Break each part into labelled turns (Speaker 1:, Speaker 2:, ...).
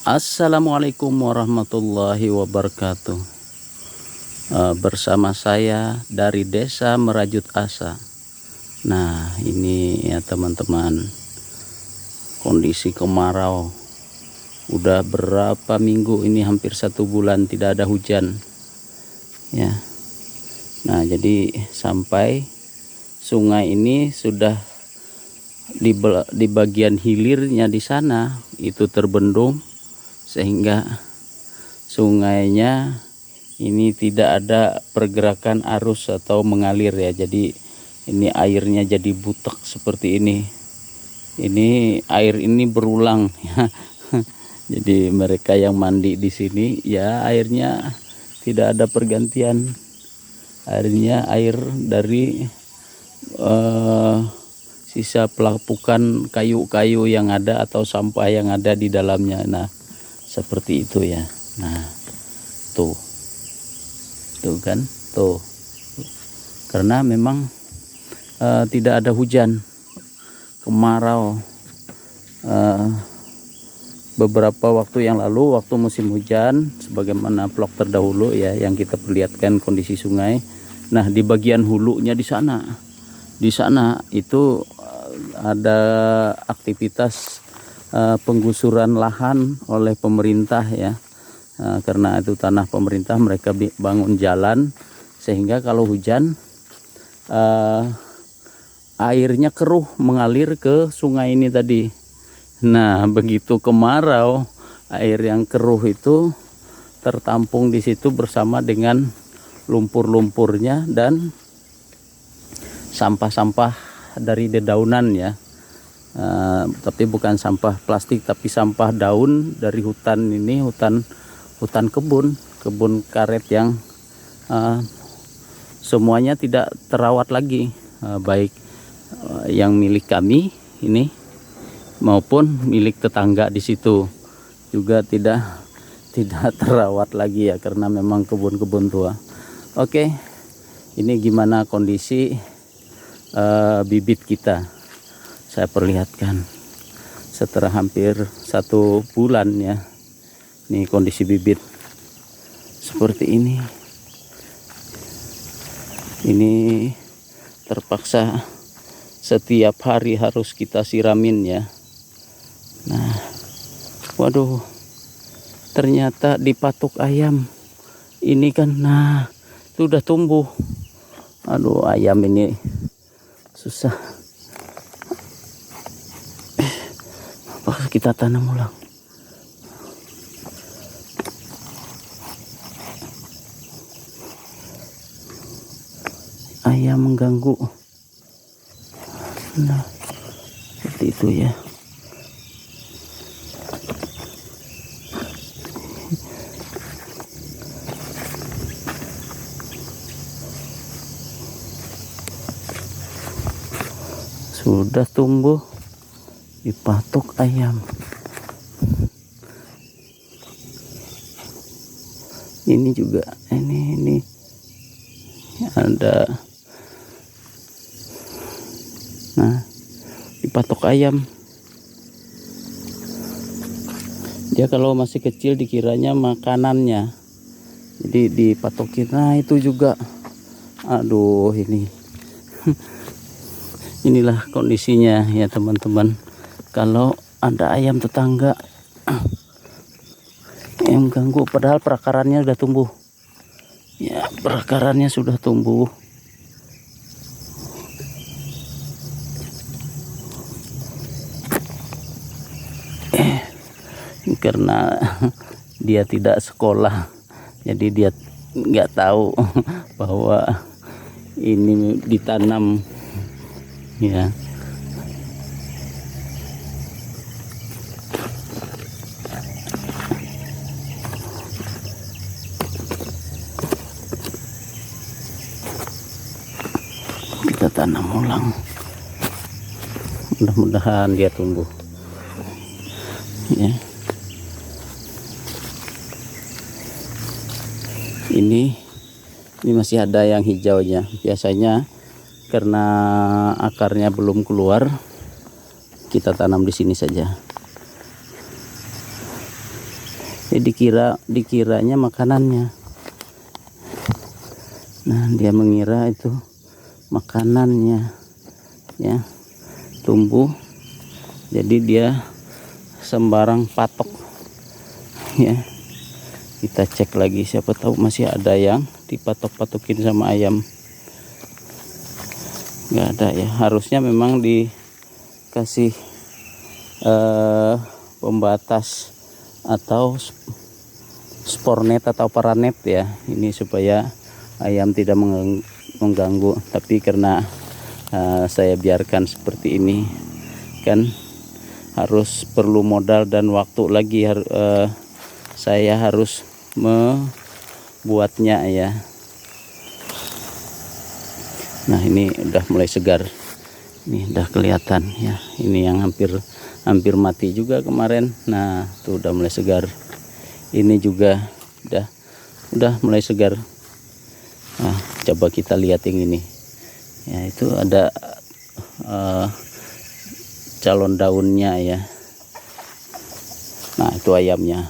Speaker 1: Assalamualaikum warahmatullahi wabarakatuh. Bersama saya dari Desa Merajut Asa. Nah, ini ya teman-teman, kondisi kemarau. Udah berapa minggu ini, hampir 1 bulan tidak ada hujan. Ya. Nah, jadi sampai sungai ini sudah di bagian hilirnya di sana itu terbendung, sehingga sungainya ini tidak ada pergerakan arus atau mengalir ya. Jadi ini airnya jadi butek seperti ini. Ini air ini berulang ya. Jadi mereka yang mandi di sini ya, airnya tidak ada pergantian. Airnya air dari sisa pelapukan kayu-kayu yang ada atau sampah yang ada di dalamnya. Nah, seperti itu ya. Nah, tuh kan, tuh. Karena memang tidak ada hujan, kemarau. Beberapa waktu yang lalu, waktu musim hujan, sebagaimana vlog terdahulu ya, yang kita perlihatkan kondisi sungai. Nah, di bagian hulunya di sana itu ada aktivitas penggusuran lahan oleh pemerintah ya. Karena itu tanah pemerintah, mereka bangun jalan sehingga kalau hujan airnya keruh mengalir ke sungai ini tadi. Nah, begitu kemarau, air yang keruh itu tertampung di situ bersama dengan lumpur-lumpurnya dan sampah-sampah dari dedaunan ya. Tapi bukan sampah plastik, tapi sampah daun dari hutan ini, hutan kebun karet yang semuanya tidak terawat lagi, baik yang milik kami ini maupun milik tetangga di situ juga tidak terawat lagi ya, karena memang kebun-kebun tua. Oke, ini gimana kondisi bibit kita. Saya perlihatkan setelah hampir 1 bulan ya. Ini kondisi bibit seperti ini. Ini terpaksa setiap hari harus kita siramin ya. Nah, waduh, ternyata di patok ayam ini kan, nah sudah tumbuh. Aduh, ayam ini susah. Apa kita tanam ulang? Ayam mengganggu. Nah, seperti itu ya. Sudah tumbuh di patok ayam. Ini juga ini ada. Nah, di patok ayam. Dia kalau masih kecil dikiranya makanannya, jadi dipatokin. Nah, itu juga. Aduh, ini inilah kondisinya ya teman-teman. Kalau ada ayam tetangga yang ganggu, padahal perakarannya sudah tumbuh ya, perakarannya sudah tumbuh. Karena dia tidak sekolah, jadi dia nggak tahu bahwa ini ditanam ya. Kita tanam ulang, mudah-mudahan dia tumbuh ya. Ini masih ada yang hijaunya. Biasanya karena akarnya belum keluar, kita tanam di sini saja. Jadi dikiranya makanannya. Nah, dia mengira itu makanannya, ya, tumbuh. Jadi dia sembarang patok, ya. Kita cek lagi, siapa tahu masih ada yang dipatok-patokin sama ayam. Nggak ada ya, harusnya memang dikasih pembatas atau spornet atau paranet ya, ini supaya ayam tidak mengganggu. Tapi karena saya biarkan seperti ini, kan harus perlu modal dan waktu lagi. Saya harus membuatnya ya. Nah, ini udah mulai segar, ini udah kelihatan ya. Ini yang hampir mati juga kemarin. Nah, tuh udah mulai segar. Ini juga udah mulai segar. Nah, coba kita lihat yang ini ya, itu ada calon daunnya ya. Nah, itu ayamnya.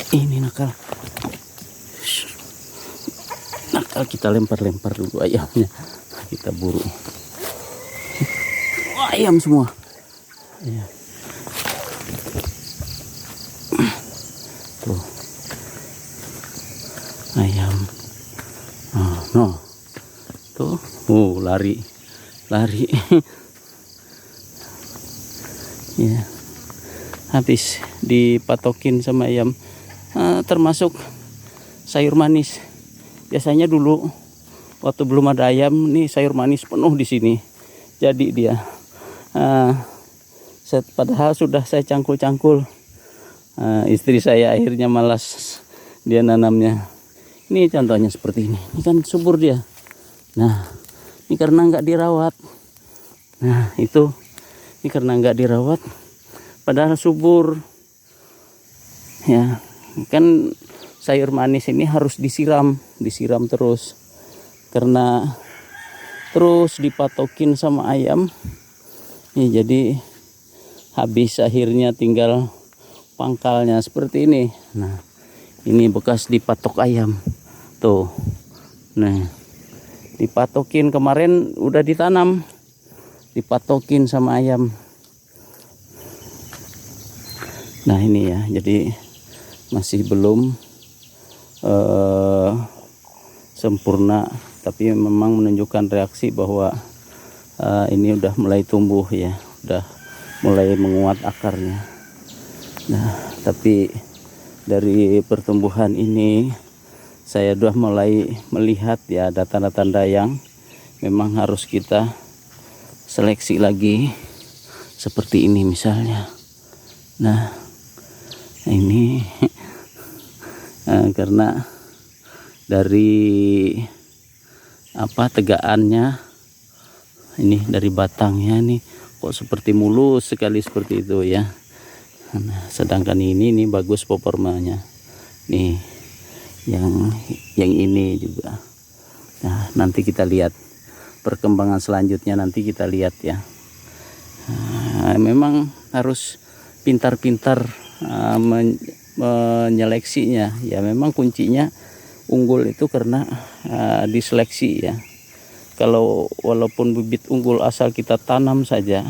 Speaker 1: Ini nakal, kita lempar dulu ayamnya, kita buru. Wah, ayam semua ya. Tuh ayam, no tuh, lari ya, habis dipatokin sama ayam. Termasuk sayur manis. Biasanya dulu waktu belum ada ayam nih, sayur manis penuh di sini. Jadi dia padahal sudah saya cangkul-cangkul. Istri saya akhirnya malas dia nanamnya. Ini contohnya seperti ini. Ini kan subur dia. Nah, ini karena nggak dirawat. Nah, itu ini karena nggak dirawat, padahal subur. Ya, kan sayur manis ini harus disiram terus, karena terus dipatokin sama ayam ya, jadi habis akhirnya tinggal pangkalnya seperti ini. Nah, ini bekas dipatok ayam tuh. Nah, dipatokin kemarin udah ditanam, dipatokin sama ayam. Nah, ini ya, jadi masih belum sempurna, tapi memang menunjukkan reaksi bahwa ini udah mulai tumbuh ya, udah mulai menguat akarnya. Nah, tapi dari pertumbuhan ini saya udah mulai melihat ya, ada tanda-tanda yang memang harus kita seleksi lagi, seperti ini misalnya. Nah, ini karena dari tegaannya ini, dari batangnya nih kok seperti mulus sekali seperti itu ya. Nah, sedangkan ini bagus performanya nih, yang ini juga. Nah, nanti kita lihat perkembangan selanjutnya, nanti kita lihat ya. Nah, memang harus pintar-pintar menyeleksinya ya. Memang kuncinya unggul itu karena diseleksi ya. Kalau walaupun bibit unggul asal kita tanam saja,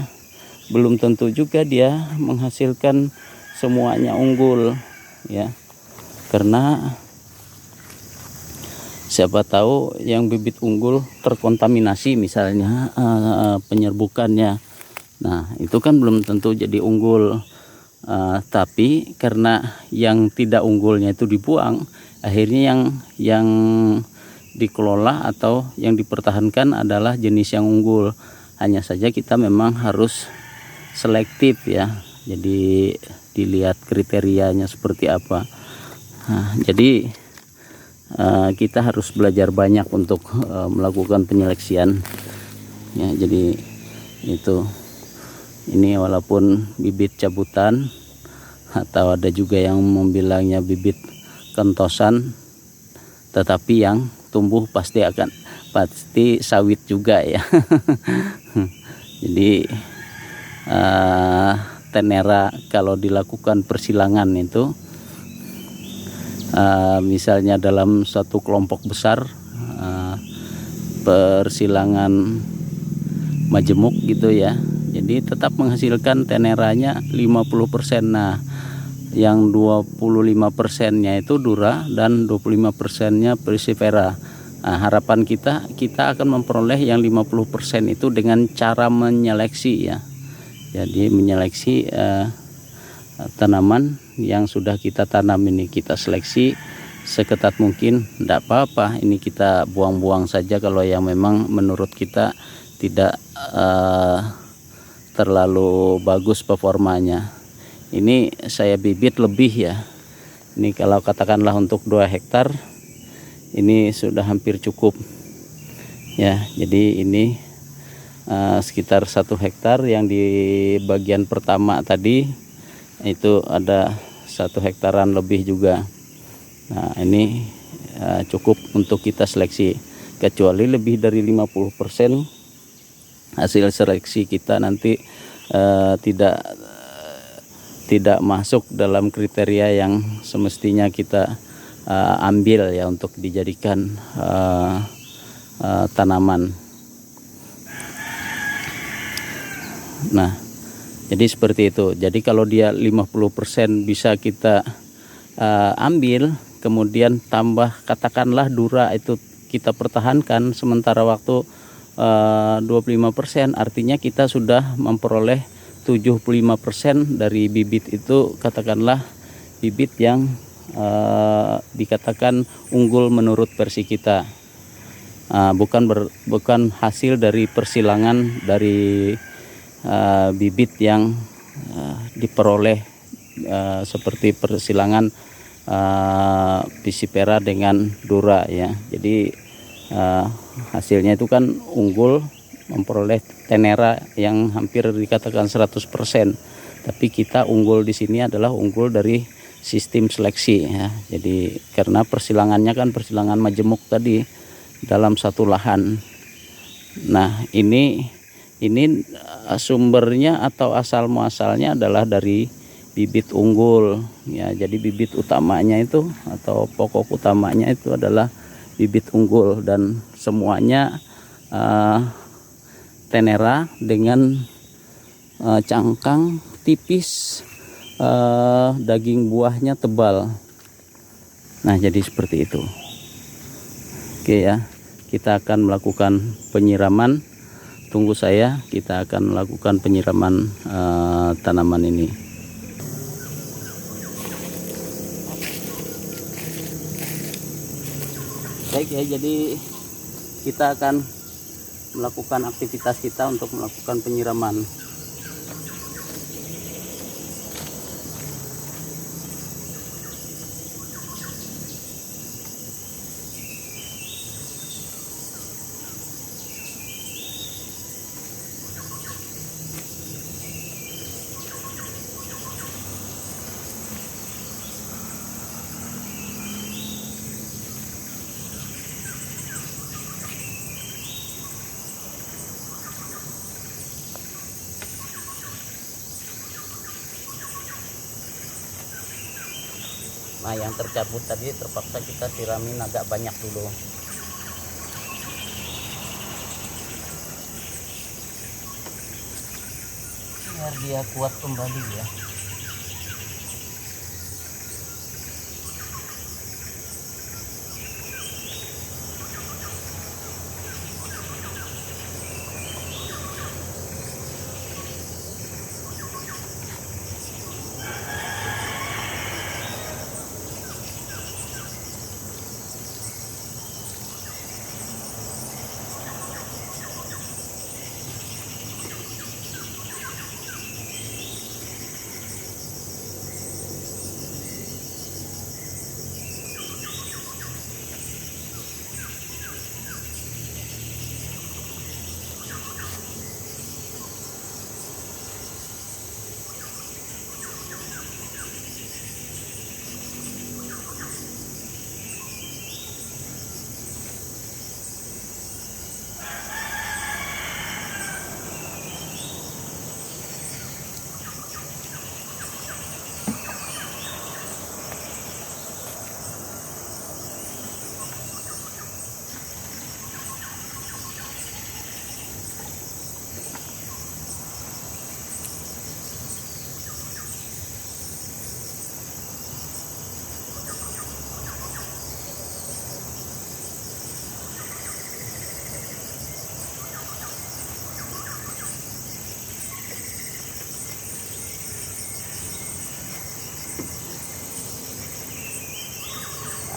Speaker 1: belum tentu juga dia menghasilkan semuanya unggul ya, karena siapa tahu yang bibit unggul terkontaminasi misalnya penyerbukannya. Nah, itu kan belum tentu jadi unggul. Tapi karena yang tidak unggulnya itu dibuang, akhirnya yang dikelola atau yang dipertahankan adalah jenis yang unggul. Hanya saja kita memang harus selektif ya, jadi dilihat kriterianya seperti apa. Nah, jadi kita harus belajar banyak untuk melakukan penyeleksian ya. Jadi itu, ini walaupun bibit cabutan atau ada juga yang membilangnya bibit kentosan, tetapi yang tumbuh pasti akan pasti sawit juga ya. Jadi tenera kalau dilakukan persilangan itu misalnya dalam satu kelompok besar persilangan majemuk gitu ya, jadi tetap menghasilkan teneranya 50%. Nah, yang 25%-nya itu dura dan 25%-nya persifera. Nah, harapan kita akan memperoleh yang 50% itu dengan cara menyeleksi ya. Jadi menyeleksi tanaman yang sudah kita tanam ini, kita seleksi seketat mungkin. Tidak apa-apa, ini kita buang-buang saja kalau yang memang menurut kita tidak terlalu bagus performanya. Ini saya bibit lebih ya. Ini kalau katakanlah untuk 2 hektar ini sudah hampir cukup ya. Jadi ini sekitar 1 hektar yang di bagian pertama tadi itu ada 1 hektaran lebih juga. Nah, ini cukup untuk kita seleksi, kecuali lebih dari 50% hasil seleksi kita nanti tidak masuk dalam kriteria yang semestinya kita ambil ya untuk dijadikan tanaman. Nah, jadi seperti itu. Jadi kalau dia 50% bisa kita ambil, kemudian tambah katakanlah dura itu kita pertahankan sementara waktu 25%, artinya kita sudah memperoleh 75% dari bibit itu, katakanlah bibit yang dikatakan unggul menurut versi kita. Bukan hasil dari persilangan dari bibit yang diperoleh seperti persilangan Pisipera dengan dura ya. Jadi hasilnya itu kan unggul, memperoleh tenera yang hampir dikatakan 100%. Tapi kita unggul di sini adalah unggul dari sistem seleksi ya. Jadi karena persilangannya kan persilangan majemuk tadi dalam satu lahan. Nah, ini sumbernya atau asal muasalnya adalah dari bibit unggul ya. Jadi bibit utamanya itu atau pokok utamanya itu adalah bibit unggul, dan semuanya tenera dengan cangkang tipis, daging buahnya tebal. Nah, jadi seperti itu. Oke ya, kita akan melakukan penyiraman. Tunggu saya, kita akan melakukan penyiraman tanaman ini. Baik ya, jadi kita akan melakukan aktivitas kita untuk melakukan penyiraman. Nah, yang tercabut tadi terpaksa kita siramin agak banyak dulu. Biar dia kuat kembali ya.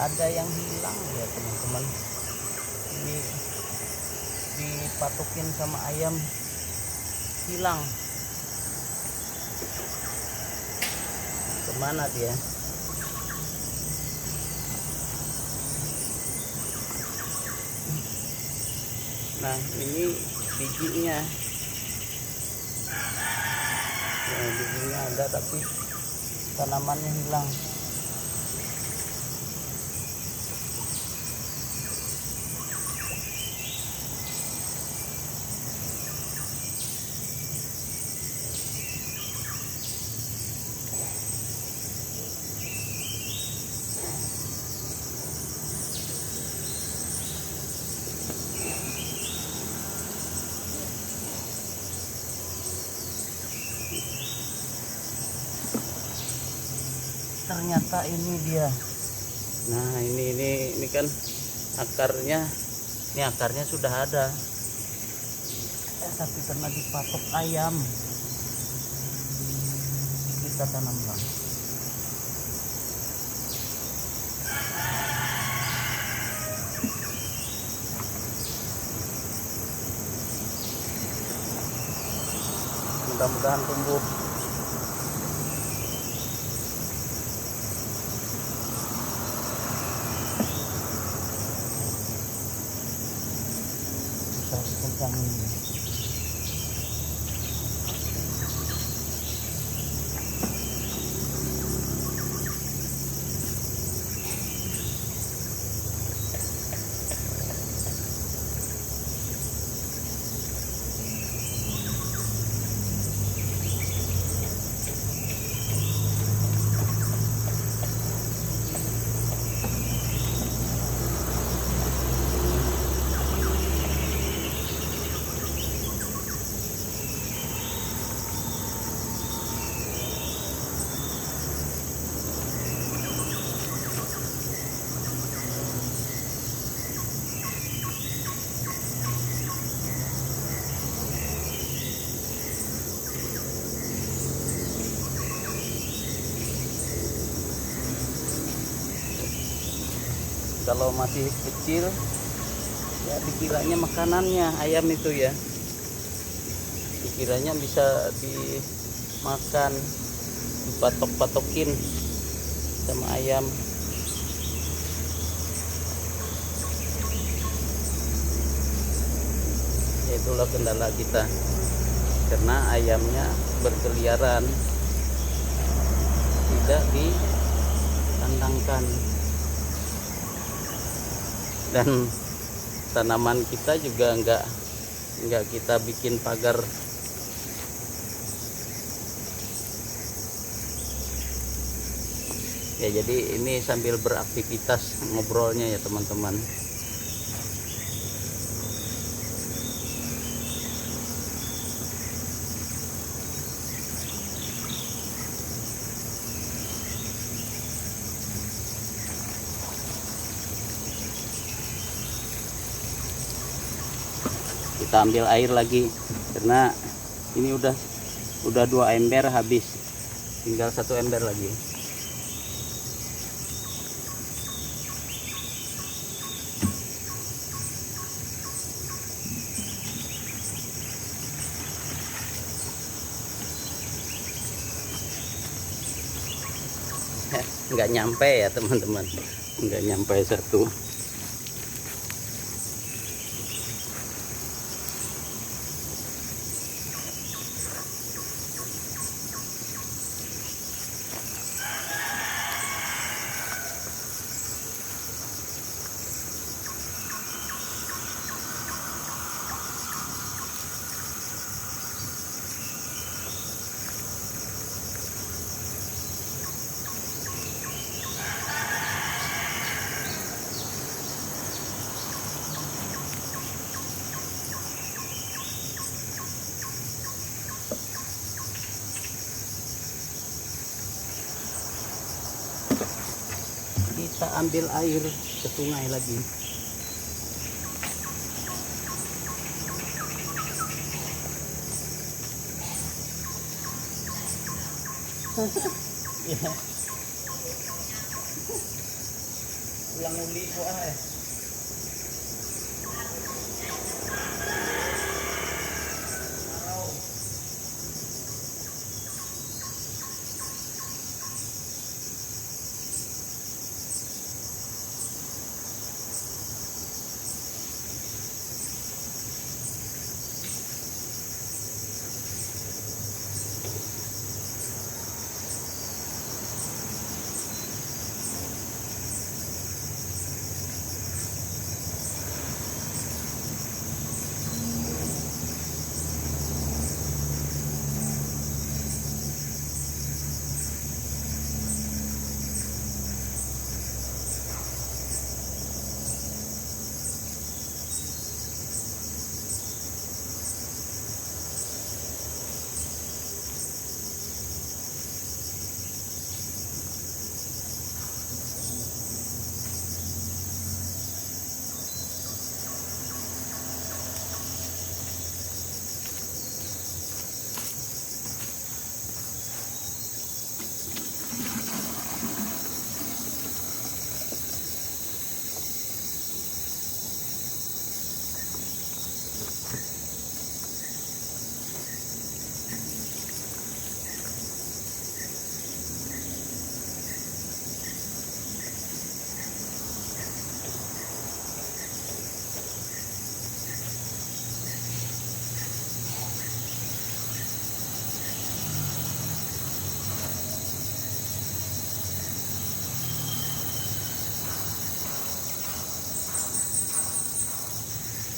Speaker 1: ada yang hilang ya teman-teman. Ini dipatokin sama ayam, hilang. Kemana dia? Nah ini bijinya, nah, bijinya ada tapi tanamannya hilang. Ternyata ini dia. Nah ini kan akarnya, ini akarnya sudah ada, tapi karena dipatok ayam kita tanam lagi. Mudah-mudahan tumbuh. Kencang ini. Kalau masih kecil ya dikiranya makanannya ayam itu ya, dikiranya bisa dimakan, dipatok-patokin sama ayam. Ya, itulah kendala kita karena ayamnya berkeliaran, tidak dikandangkan. Dan tanaman kita juga enggak kita bikin pagar. Ya jadi ini sambil beraktivitas ngobrolnya ya teman-teman. Kita ambil air lagi karena ini udah 2 ember habis, tinggal 1 ember lagi. Nggak nyampe ya teman-teman, nggak nyampe 1. Kita ambil air ke sungai lagi. Ya. pulang uli ko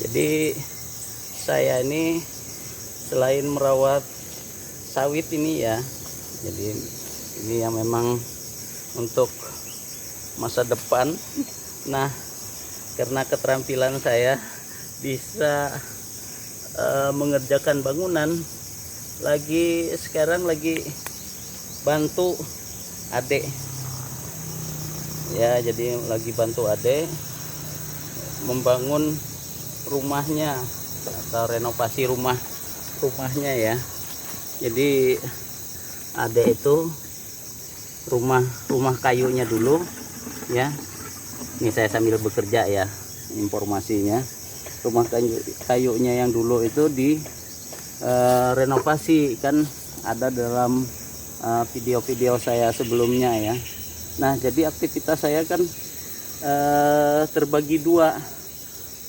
Speaker 1: Jadi saya ini selain merawat sawit ini ya, jadi ini yang memang untuk masa depan. Nah, karena keterampilan saya bisa mengerjakan bangunan, sekarang lagi bantu adik ya, jadi lagi bantu adik membangun rumahnya atau renovasi rumahnya ya. Jadi ada itu rumah kayunya dulu ya. Ini saya sambil bekerja ya, informasinya. Rumah kayunya yang dulu itu di renovasi, kan ada dalam video-video saya sebelumnya ya. Nah, jadi aktivitas saya kan terbagi dua,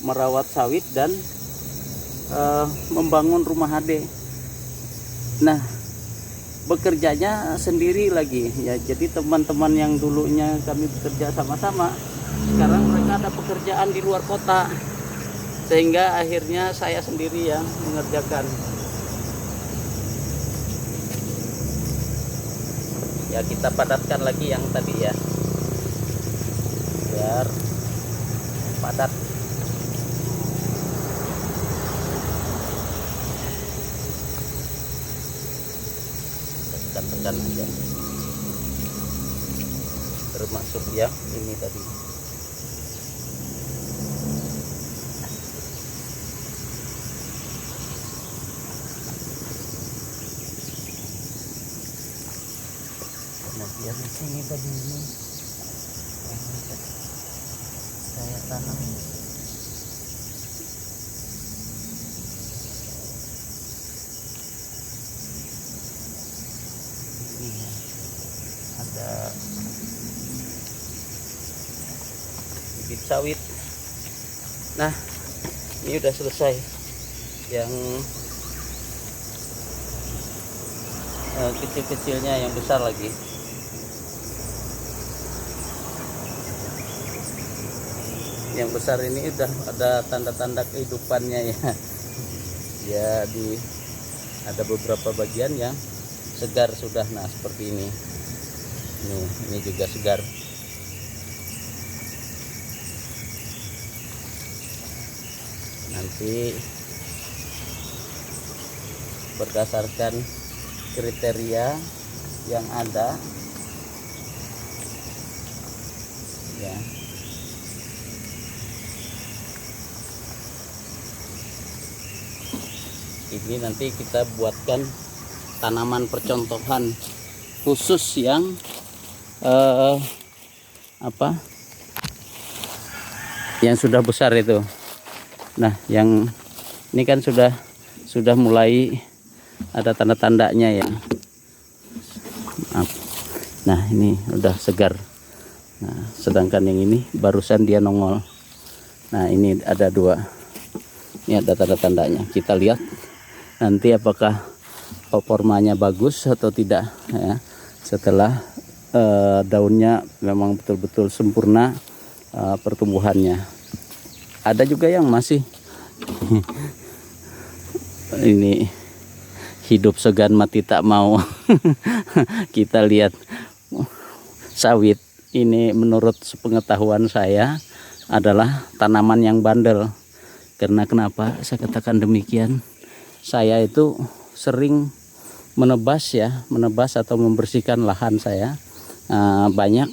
Speaker 1: merawat sawit dan membangun rumah HD. Nah, bekerjanya sendiri lagi ya. Jadi teman-teman yang dulunya kami bekerja sama-sama, sekarang mereka ada pekerjaan di luar kota, sehingga akhirnya saya sendiri yang mengerjakan. Ya, kita padatkan lagi yang tadi ya, biar padat. Tekan aja, termasuk yang ini tadi. Kemudian di sini tadi ini saya tanam. Ada bibit sawit. Nah, ini udah selesai. Yang kecil-kecilnya, yang besar lagi. Yang besar ini udah ada tanda-tanda kehidupannya ya. Ya, ada beberapa bagian yang segar sudah. Nah, seperti ini. Ini juga segar. Nanti berdasarkan kriteria yang ada ya, ini nanti kita buatkan tanaman percontohan khusus yang yang sudah besar itu. Nah, yang ini kan sudah mulai ada tanda-tandanya ya. Nah, ini udah segar. Nah, sedangkan yang ini barusan dia nongol. Nah, ini ada 2. Ini ada tanda-tandanya. Kita lihat nanti apakah performanya bagus atau tidak ya. Setelah daunnya memang betul-betul sempurna pertumbuhannya. Ada juga yang masih ini hidup segan mati tak mau. Kita lihat sawit ini menurut sepengetahuan saya adalah tanaman yang bandel. Karena kenapa saya katakan demikian? Saya itu sering menebas atau membersihkan lahan saya. Banyak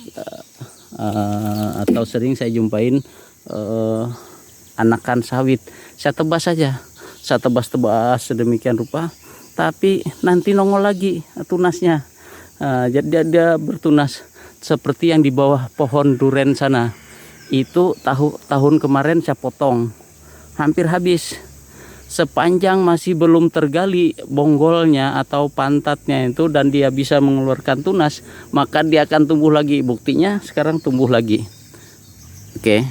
Speaker 1: atau sering saya jumpain anakan sawit. Saya tebas saja. Saya tebas-tebas sedemikian rupa, tapi nanti nongol lagi tunasnya. Jadi dia bertunas seperti yang di bawah pohon duren sana. Itu tahun kemarin saya potong, hampir habis. Sepanjang masih belum tergali bonggolnya atau pantatnya itu dan dia bisa mengeluarkan tunas, maka dia akan tumbuh lagi. Buktinya sekarang tumbuh lagi. Oke,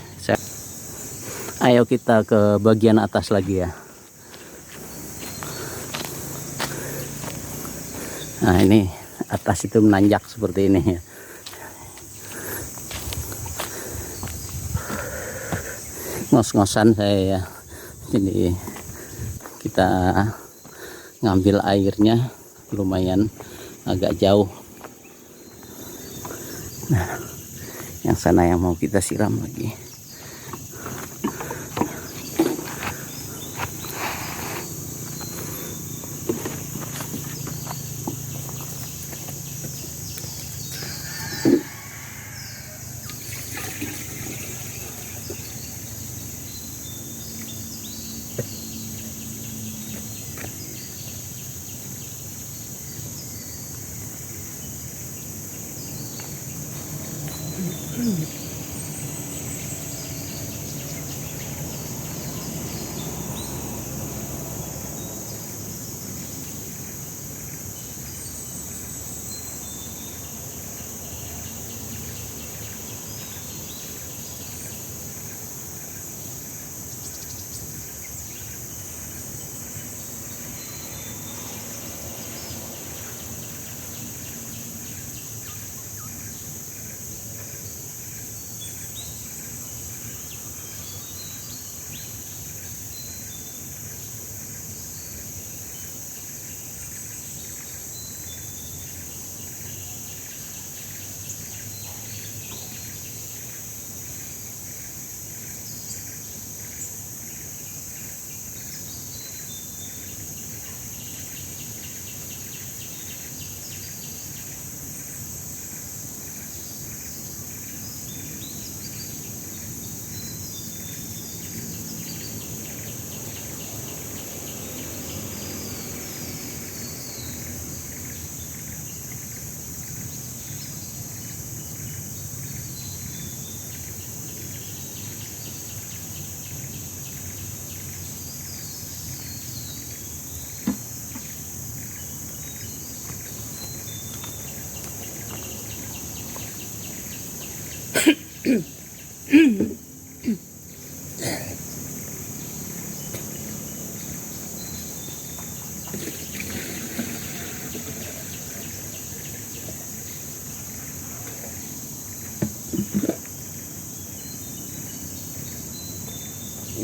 Speaker 1: ayo kita ke bagian atas lagi ya. Nah, ini atas itu menanjak seperti ini ya. Ngos-ngosan saya ya. Jadi kita ngambil airnya lumayan agak jauh. Nah, yang sana yang mau kita siram lagi.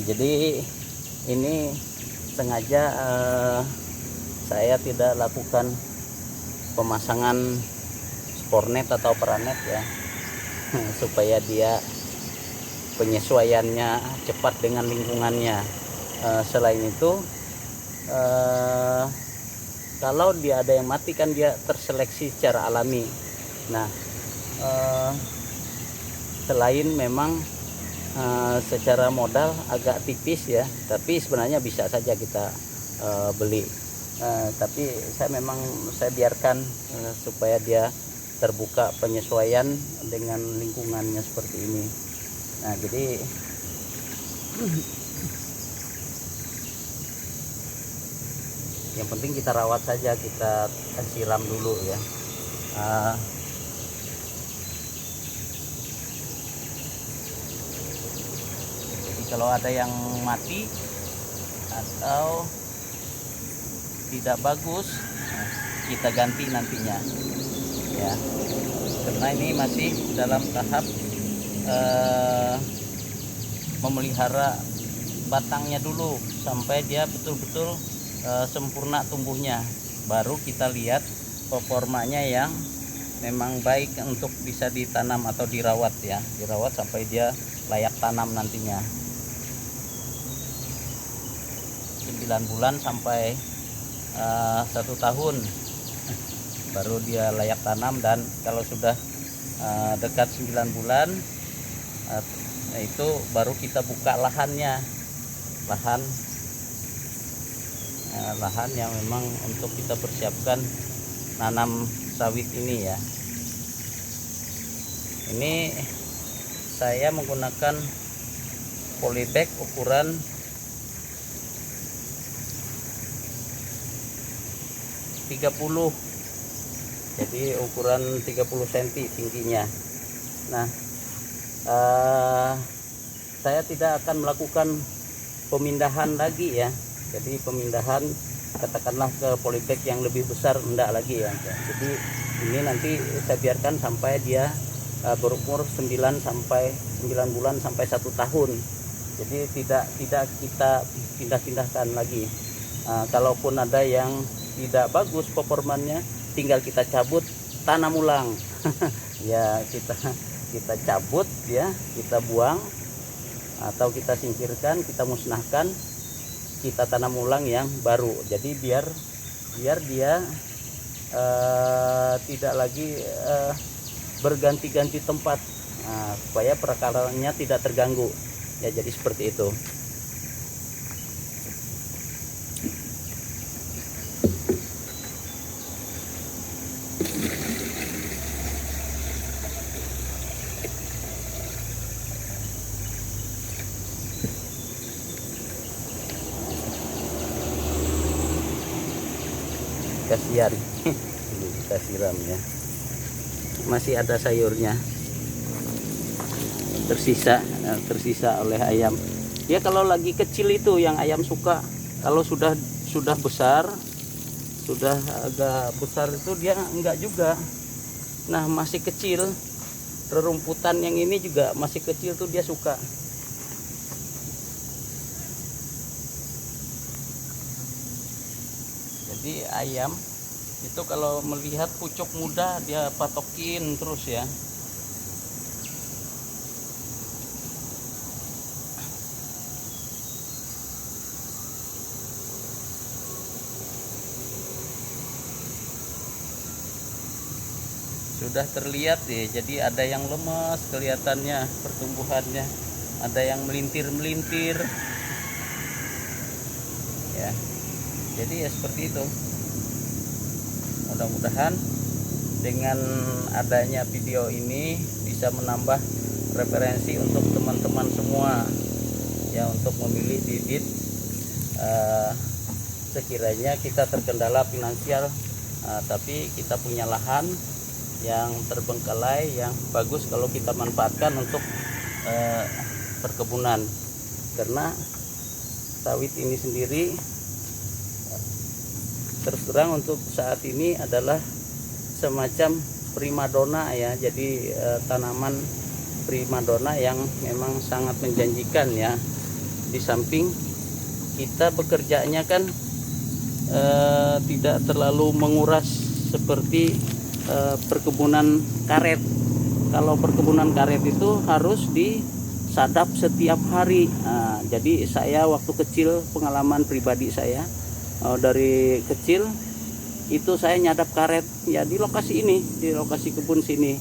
Speaker 1: Jadi ini sengaja saya tidak lakukan pemasangan spornet atau peranet ya, supaya dia penyesuaiannya cepat dengan lingkungannya. Selain itu kalau dia ada yang mati kan dia terseleksi secara alami. Nah, selain memang secara modal agak tipis ya, tapi sebenarnya bisa saja kita beli. Tapi saya biarkan supaya dia terbuka penyesuaian dengan lingkungannya seperti ini. Nah, jadi Yang penting kita rawat saja, kita siram dulu ya. Jadi kalau ada yang mati atau tidak bagus, kita ganti nantinya ya, karena ini masih dalam tahap memelihara batangnya dulu sampai dia betul-betul sempurna tumbuhnya, baru kita lihat performanya yang memang baik untuk bisa ditanam atau dirawat ya, dirawat sampai dia layak tanam nantinya. 9 bulan sampai 1 tahun baru dia layak tanam, dan kalau sudah dekat 9 bulan itu baru kita buka lahannya, lahan yang memang untuk kita persiapkan nanam sawit ini ya. Ini saya menggunakan polybag ukuran 30, jadi ukuran 30 cm tingginya. Nah, saya tidak akan melakukan pemindahan lagi ya, jadi pemindahan katakanlah ke polybag yang lebih besar, enggak lagi ya. Jadi ini nanti saya biarkan sampai dia berumur 9 bulan sampai 1 tahun. Jadi tidak kita pindah-pindahkan lagi. Kalaupun ada yang tidak bagus performanya, tinggal kita cabut, tanam ulang. Ya, kita cabut ya, kita buang atau kita singkirkan, kita musnahkan, kita tanam ulang yang baru. Jadi biar dia tidak lagi berganti-ganti tempat, supaya perakarannya tidak terganggu ya. Jadi seperti itu. Kasihan kita siram ya, masih ada sayurnya tersisa oleh ayam ya. Kalau lagi kecil itu yang ayam suka, kalau sudah besar, sudah agak besar itu dia enggak juga. Nah, masih kecil, rerumputan yang ini juga masih kecil tuh dia suka. Jadi ayam itu kalau melihat pucuk muda dia patokin terus ya. Sudah terlihat ya, jadi ada yang lemas kelihatannya pertumbuhannya, ada yang melintir-melintir ya. Jadi ya seperti itu. Mudah-mudahan dengan adanya video ini bisa menambah referensi untuk teman-teman semua ya, untuk memilih bibit. Sekiranya kita terkendala finansial, tapi kita punya lahan yang terbengkalai yang bagus kalau kita manfaatkan untuk perkebunan, karena sawit ini sendiri terus terang untuk saat ini adalah semacam primadona ya. Jadi tanaman primadona yang memang sangat menjanjikan ya. Di samping kita bekerjanya kan tidak terlalu menguras seperti perkebunan karet. Kalau perkebunan karet itu harus disadap setiap hari. Jadi saya waktu kecil, pengalaman pribadi saya, dari kecil itu saya nyadap karet ya di lokasi ini, di lokasi kebun sini.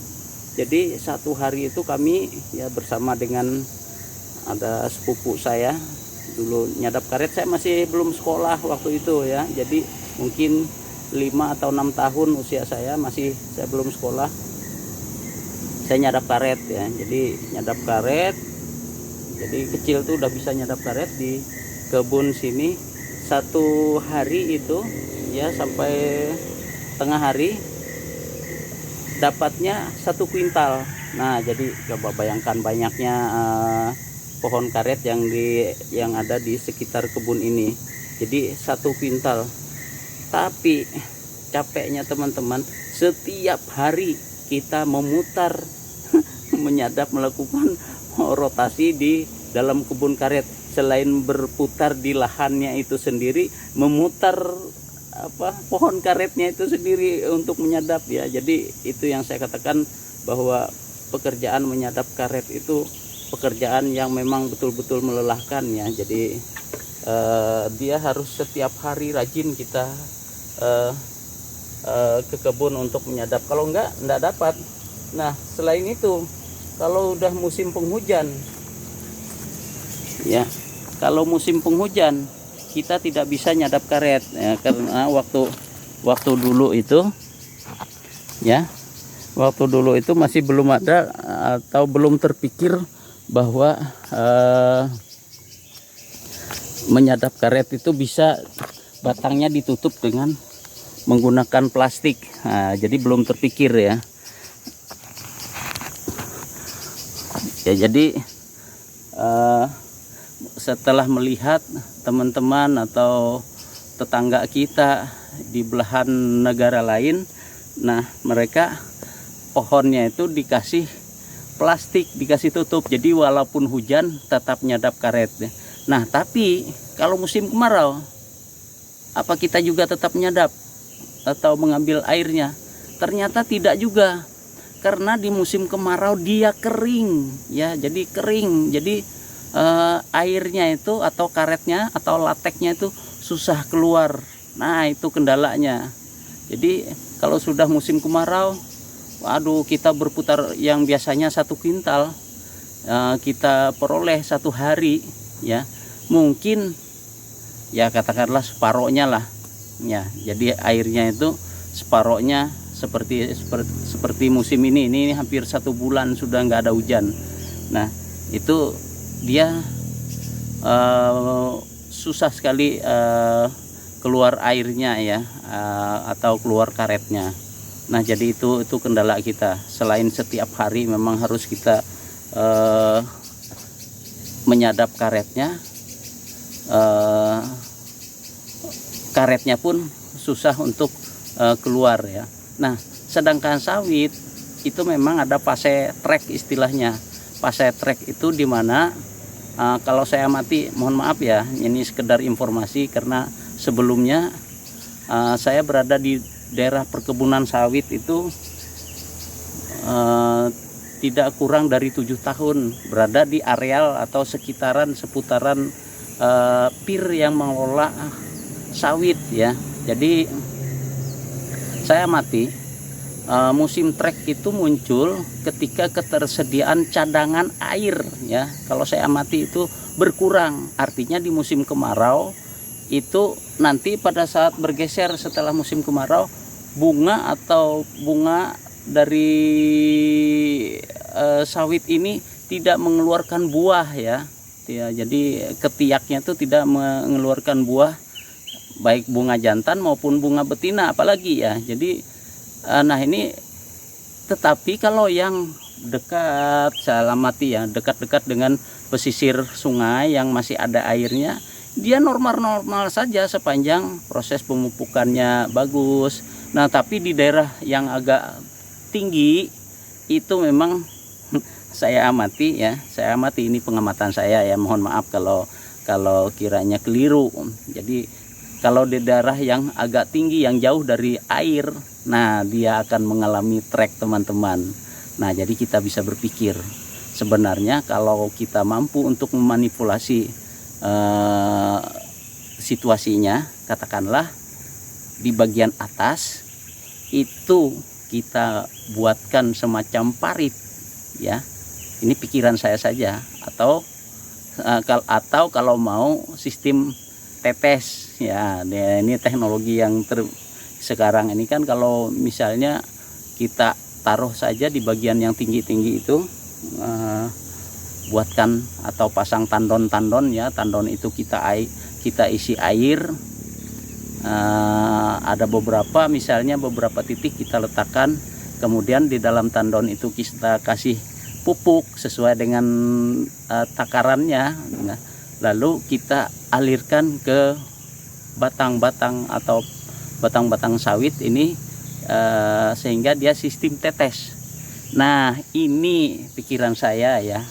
Speaker 1: Jadi satu hari itu kami ya bersama dengan ada sepupu saya dulu nyadap karet. Saya masih belum sekolah waktu itu ya, jadi mungkin 5 atau 6 tahun usia saya belum sekolah. Saya nyadap karet ya, jadi nyadap karet Jadi kecil tuh udah bisa nyadap karet di kebun sini. Satu hari itu ya sampai tengah hari dapatnya 1 kuintal. Nah, jadi coba bayangkan banyaknya pohon karet yang ada di sekitar kebun ini. Jadi 1 kuintal. Tapi capeknya teman-teman, setiap hari kita memutar menyadap, melakukan rotasi di dalam kebun karet. Selain berputar di lahannya itu sendiri, memutar pohon karetnya itu sendiri untuk menyadap ya. Jadi itu yang saya katakan bahwa pekerjaan menyadap karet itu pekerjaan yang memang betul-betul melelahkan ya. Jadi dia harus setiap hari rajin kita ke kebun untuk menyadap. Kalau enggak dapat. Nah, selain itu kalau udah musim penghujan ya, kalau musim penghujan kita tidak bisa nyadap karet ya, karena waktu dulu itu ya, waktu dulu itu masih belum ada atau belum terpikir bahwa menyadap karet itu bisa batangnya ditutup dengan menggunakan plastik. Nah, jadi belum terpikir ya. Ya, jadi setelah melihat teman-teman atau tetangga kita di belahan negara lain, nah mereka pohonnya itu dikasih plastik, dikasih tutup, jadi walaupun hujan tetap nyadap karet. Nah, tapi kalau musim kemarau, apa kita juga tetap nyadap atau mengambil airnya? Ternyata tidak juga, karena di musim kemarau dia kering ya, jadi kering, jadi airnya itu atau karetnya atau lateknya itu susah keluar. Nah, itu kendalanya. Jadi kalau sudah musim kemarau, waduh, kita berputar yang biasanya 1 kuintal kita peroleh 1 hari ya, mungkin ya katakanlah separohnya lah ya. Jadi airnya itu separohnya seperti musim ini hampir 1 bulan sudah nggak ada hujan. Nah, itu dia susah sekali keluar airnya ya, atau keluar karetnya. Nah, jadi itu kendala kita. Selain setiap hari memang harus kita menyadap karetnya, karetnya pun susah untuk keluar ya. Nah, sedangkan sawit itu memang ada fase trek istilahnya. Fase trek itu dimana kalau saya amati, mohon maaf ya, ini sekedar informasi karena sebelumnya saya berada di daerah perkebunan sawit itu tidak kurang dari 7 tahun berada di areal atau seputaran pir yang mengelola sawit ya. Jadi saya amati musim trek itu muncul ketika ketersediaan cadangan air ya. Kalau saya amati itu berkurang, artinya di musim kemarau itu nanti pada saat bergeser setelah musim kemarau, bunga dari sawit ini tidak mengeluarkan buah ya. Jadi ketiaknya itu tidak mengeluarkan buah, baik bunga jantan maupun bunga betina apalagi ya. Jadi nah ini, tetapi kalau yang dekat, saya amati ya, dekat-dekat dengan pesisir sungai yang masih ada airnya, dia normal-normal saja sepanjang proses pemupukannya bagus. Nah, tapi di daerah yang agak tinggi itu memang saya amati ini pengamatan saya ya, mohon maaf kalau kiranya keliru. Jadi kalau di daerah yang agak tinggi, yang jauh dari air, nah dia akan mengalami trek teman-teman. Nah, jadi kita bisa berpikir sebenarnya kalau kita mampu untuk memanipulasi situasinya, katakanlah di bagian atas itu kita buatkan semacam parit ya. Ini pikiran saya saja, atau kalau mau sistem tetes ya. Ini teknologi yang sekarang ini kan, kalau misalnya kita taruh saja di bagian yang tinggi-tinggi itu buatkan atau pasang tandon-tandon ya. Tandon itu kita isi air. Ada beberapa, misalnya beberapa titik kita letakkan, kemudian di dalam tandon itu kita kasih pupuk sesuai dengan takarannya. Nah, lalu kita alirkan ke batang-batang atau batang-batang sawit ini, sehingga dia sistem tetes. Nah, ini pikiran saya ya,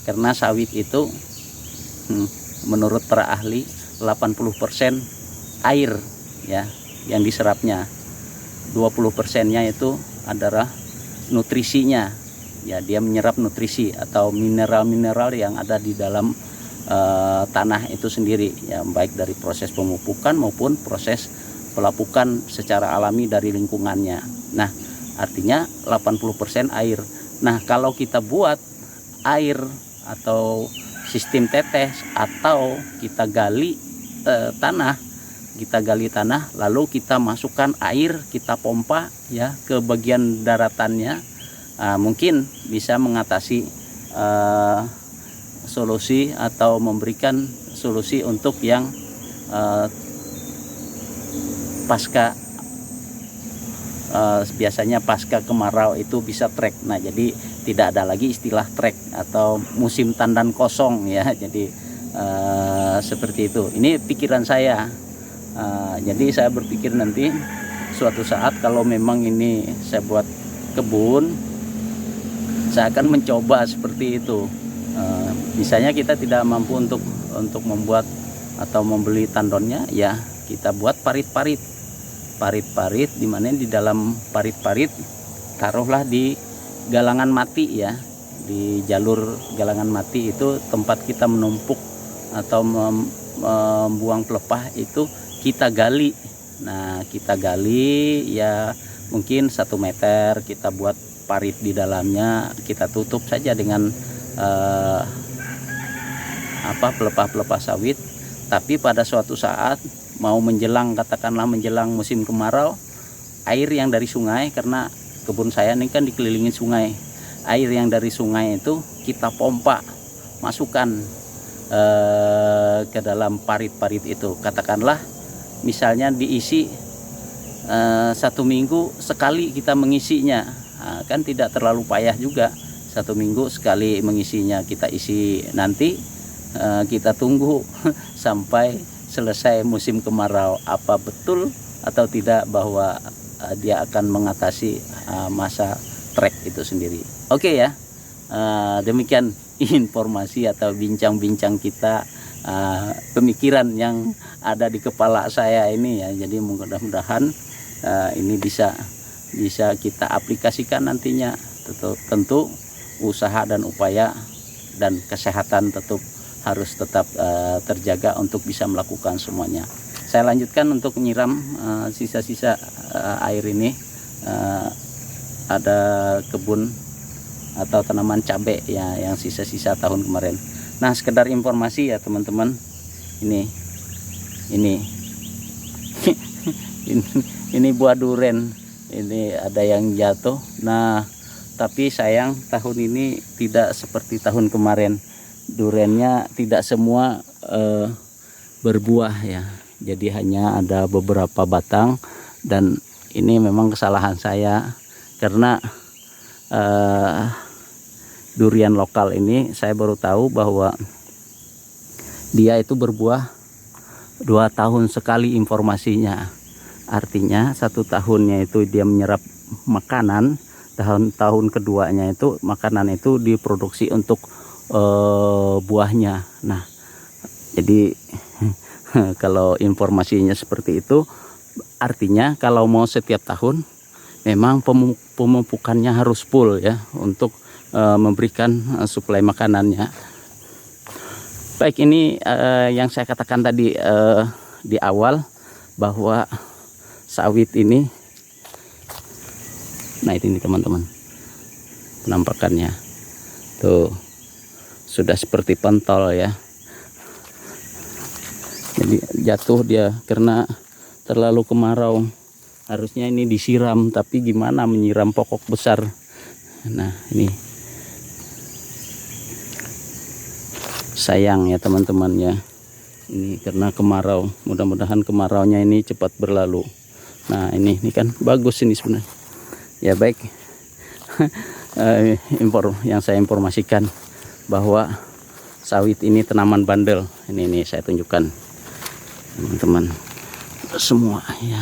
Speaker 1: karena sawit itu menurut para ahli 80% air ya yang diserapnya, 20%-nya itu adalah nutrisinya ya, dia menyerap nutrisi atau mineral-mineral yang ada di dalam tanah itu sendiri ya, baik dari proses pemupukan maupun proses pelapukan secara alami dari lingkungannya. Nah, artinya 80% air. Nah, kalau kita buat air atau sistem tetes, atau kita gali tanah, lalu kita masukkan air, kita pompa ya ke bagian daratannya, mungkin bisa mengatasi solusi atau memberikan solusi untuk yang pasca biasanya pasca kemarau itu bisa trek. Nah, jadi tidak ada lagi istilah trek atau musim tandan kosong ya. Jadi seperti itu. Ini pikiran saya. Jadi saya berpikir nanti suatu saat kalau memang ini saya buat kebun, saya akan mencoba seperti itu. Misalnya kita tidak mampu untuk membuat atau membeli tandonnya, ya kita buat parit-parit, di mana di dalam parit-parit taruhlah di galangan mati ya, di jalur galangan mati itu tempat kita menumpuk atau membuang pelepah itu kita gali. Nah, kita gali ya mungkin 1 meter, kita buat parit di dalamnya, kita tutup saja dengan pelepah-pelepah sawit. Tapi pada suatu saat mau menjelang, katakanlah menjelang musim kemarau, air yang dari sungai, karena kebun saya ini kan dikelilingi sungai, air yang dari sungai itu kita pompa, masukkan ke dalam parit-parit itu. Katakanlah misalnya diisi 1 minggu sekali kita mengisinya, kan tidak terlalu payah juga, 1 minggu sekali mengisinya. Kita isi nanti, kita tunggu sampai selesai musim kemarau, apa betul atau tidak bahwa dia akan mengatasi masa trek itu sendiri. Oke ya, demikian informasi atau bincang-bincang kita, pemikiran yang ada di kepala saya ini ya. Jadi mudah-mudahan ini bisa kita aplikasikan nantinya. Tentu usaha dan upaya dan kesehatan harus tetap terjaga untuk bisa melakukan semuanya. Saya lanjutkan untuk menyiram sisa-sisa air ini. Ada kebun atau tanaman cabai ya yang sisa-sisa tahun kemarin. Nah, sekedar informasi ya teman-teman, ini ini buah duren, ini ada yang jatuh. Nah, tapi sayang tahun ini tidak seperti tahun kemarin, durennya tidak semua berbuah ya. Jadi hanya ada beberapa batang, dan ini memang kesalahan saya karena durian lokal ini saya baru tahu bahwa dia itu berbuah 2 tahun sekali informasinya. Artinya 1 tahunnya itu dia menyerap makanan, tahun keduanya itu makanan itu diproduksi untuk buahnya. Nah, jadi kalau informasinya seperti itu, artinya kalau mau setiap tahun memang pemupukannya harus full ya untuk memberikan suplai makanannya. Baik, ini yang saya katakan tadi di awal bahwa sawit ini, nah ini teman-teman penampakannya tuh sudah seperti pentol ya. Jadi jatuh dia karena terlalu kemarau. Harusnya ini disiram, tapi gimana menyiram pokok besar. Nah, ini sayang ya teman-teman ya. Ini karena kemarau, mudah-mudahan kemaraunya ini cepat berlalu. Nah ini kan bagus ini sebenarnya ya. Baik, yang saya informasikan bahwa sawit ini tanaman bandel. Ini saya tunjukkan teman-teman semua ya.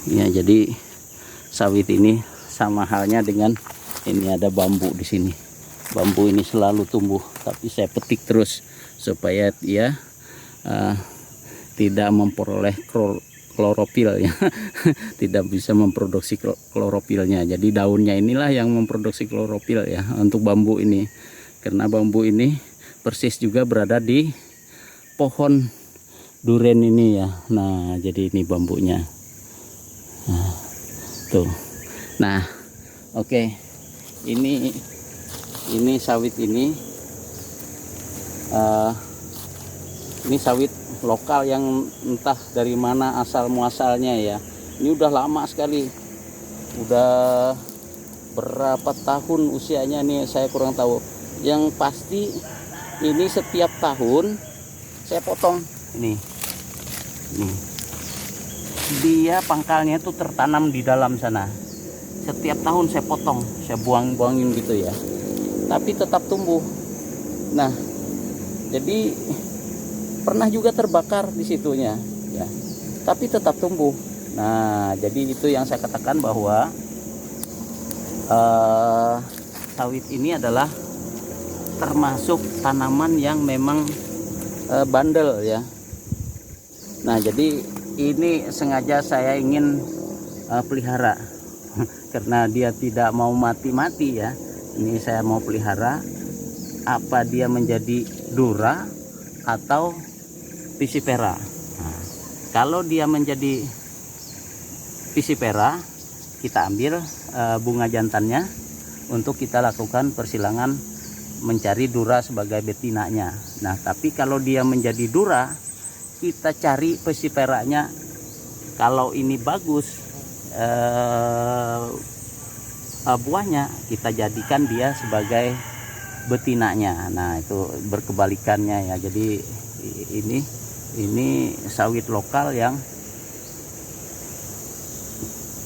Speaker 1: Ya, jadi sawit ini sama halnya dengan ini, ada bambu di sini. Bambu ini selalu tumbuh, tapi saya petik terus supaya dia tidak memperoleh klorofil ya. Tidak bisa memproduksi klorofilnya. Jadi daunnya inilah yang memproduksi klorofil ya untuk bambu ini. Karena bambu ini persis juga berada di pohon duren ini ya. Nah, jadi ini bambunya. Nah, tuh. Nah, oke. Ini sawit ini sawit lokal yang entah dari mana asal muasalnya ya. Ini udah lama sekali. Udah berapa tahun usianya nih saya kurang tahu. Yang pasti ini setiap tahun saya potong ini. Dia pangkalnya itu tertanam di dalam sana. Setiap tahun saya potong, saya buang-buangin gitu ya. Tapi tetap tumbuh. Nah, jadi pernah juga terbakar di situnya ya. Tapi tetap tumbuh. Nah, jadi itu yang saya katakan bahwa sawit ini adalah termasuk tanaman yang memang bandel ya. Nah, jadi ini sengaja saya ingin pelihara karena dia tidak mau mati-mati ya. Ini saya mau pelihara, apa dia menjadi dura atau pisipera. Nah, kalau dia menjadi pisipera, kita ambil bunga jantannya untuk kita lakukan persilangan mencari dura sebagai betinanya. Nah, tapi kalau dia menjadi dura, kita cari pesiperanya. Kalau ini bagus buahnya, kita jadikan dia sebagai betinanya. Nah, itu berkebalikannya ya. Jadi ini sawit lokal yang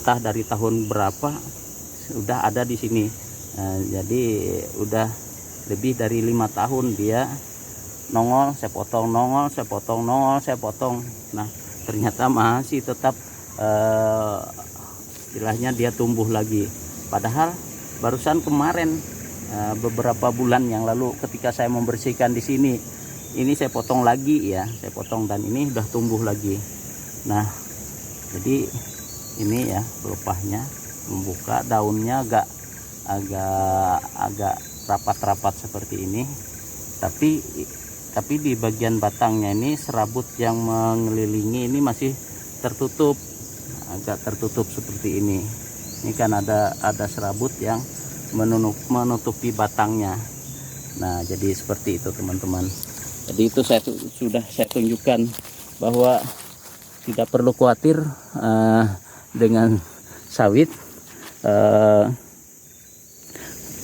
Speaker 1: entah dari tahun berapa sudah ada di sini. Jadi udah lebih dari 5 tahun dia nongol, saya potong, nongol, saya potong, nongol, saya potong. Nah, ternyata masih tetap istilahnya dia tumbuh lagi. Padahal barusan kemarin beberapa bulan yang lalu ketika saya membersihkan di sini, ini saya potong lagi ya, saya potong dan ini udah tumbuh lagi. Nah, jadi ini ya pelepahnya membuka, daunnya agak rapat-rapat seperti ini. Tapi di bagian batangnya ini serabut yang mengelilingi ini masih tertutup, agak tertutup seperti ini. Ini kan ada serabut yang menutupi batangnya. Nah, jadi seperti itu teman-teman. Jadi itu sudah saya tunjukkan bahwa tidak perlu khawatir dengan sawit.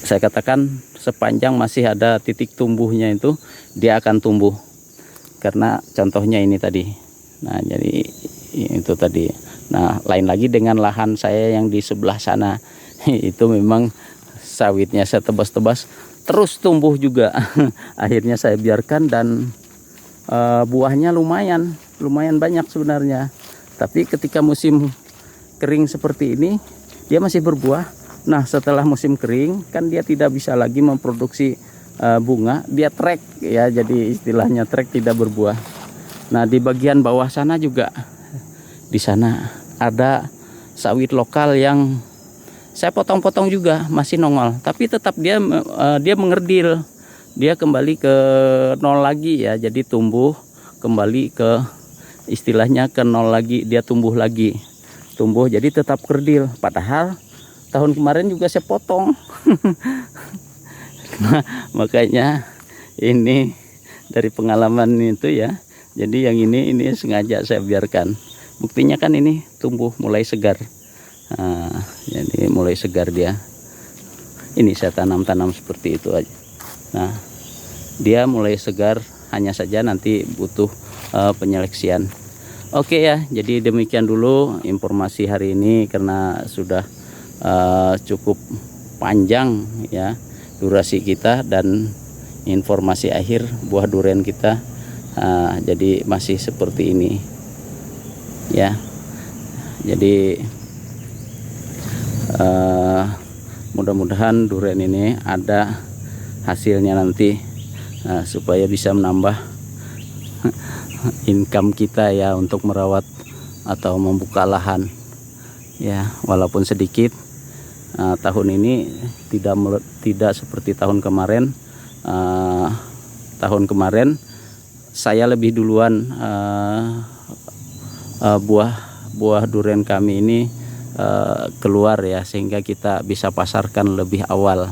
Speaker 1: Saya katakan sepanjang masih ada titik tumbuhnya itu dia akan tumbuh. Karena contohnya ini tadi. Nah, jadi itu tadi. Nah, lain lagi dengan lahan saya yang di sebelah sana. Itu memang sawitnya saya tebas-tebas terus tumbuh juga. Akhirnya saya biarkan dan buahnya lumayan banyak sebenarnya. Tapi ketika musim kering seperti ini dia masih berbuah. Nah, setelah musim kering kan dia tidak bisa lagi memproduksi bunga, dia trek ya, jadi istilahnya trek, tidak berbuah. Nah, di bagian bawah sana juga, di sana ada sawit lokal yang saya potong-potong juga masih nongol, tapi tetap dia mengerdil, dia kembali ke nol lagi ya, jadi tumbuh kembali ke istilahnya ke nol lagi, dia tumbuh lagi, jadi tetap kerdil. Padahal tahun kemarin juga saya potong. Nah, makanya ini dari pengalaman itu ya. Jadi yang ini sengaja saya biarkan. Buktinya kan ini tumbuh mulai segar. Nah, jadi mulai segar dia. Ini saya tanam seperti itu aja. Nah, dia mulai segar, hanya saja nanti butuh penyeleksian. Oke ya, jadi demikian dulu informasi hari ini karena sudah cukup panjang ya durasi kita dan informasi akhir buah durian kita. Jadi masih seperti ini ya. Jadi mudah-mudahan durian ini ada hasilnya nanti supaya bisa menambah income kita ya untuk merawat atau membuka lahan ya, walaupun sedikit. Tahun ini tidak seperti tahun kemarin. Tahun kemarin saya lebih duluan buah durian kami ini keluar ya, sehingga kita bisa pasarkan lebih awal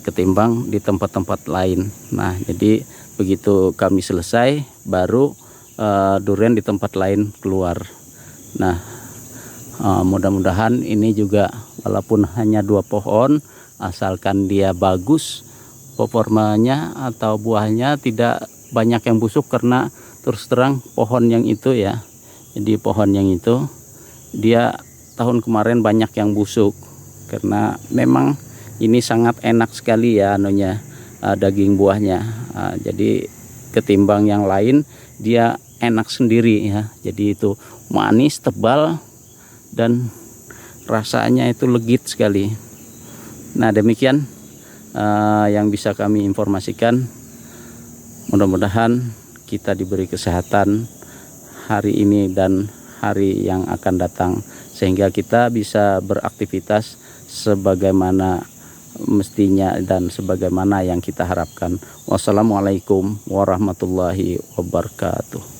Speaker 1: ketimbang di tempat-tempat lain. Nah, jadi begitu kami selesai baru durian di tempat lain keluar. Nah, mudah-mudahan ini juga walaupun hanya 2 pohon, asalkan dia bagus performanya atau buahnya tidak banyak yang busuk, karena terus terang pohon yang itu ya, jadi pohon yang itu dia tahun kemarin banyak yang busuk karena memang ini sangat enak sekali ya anunya, daging buahnya. Jadi ketimbang yang lain dia enak sendiri ya, jadi itu manis, tebal, dan rasanya itu legit sekali. Nah, demikian yang bisa kami informasikan. Mudah-mudahan kita diberi kesehatan hari ini dan hari yang akan datang, sehingga kita bisa beraktivitas sebagaimana mestinya dan sebagaimana yang kita harapkan. Wassalamualaikum warahmatullahi wabarakatuh.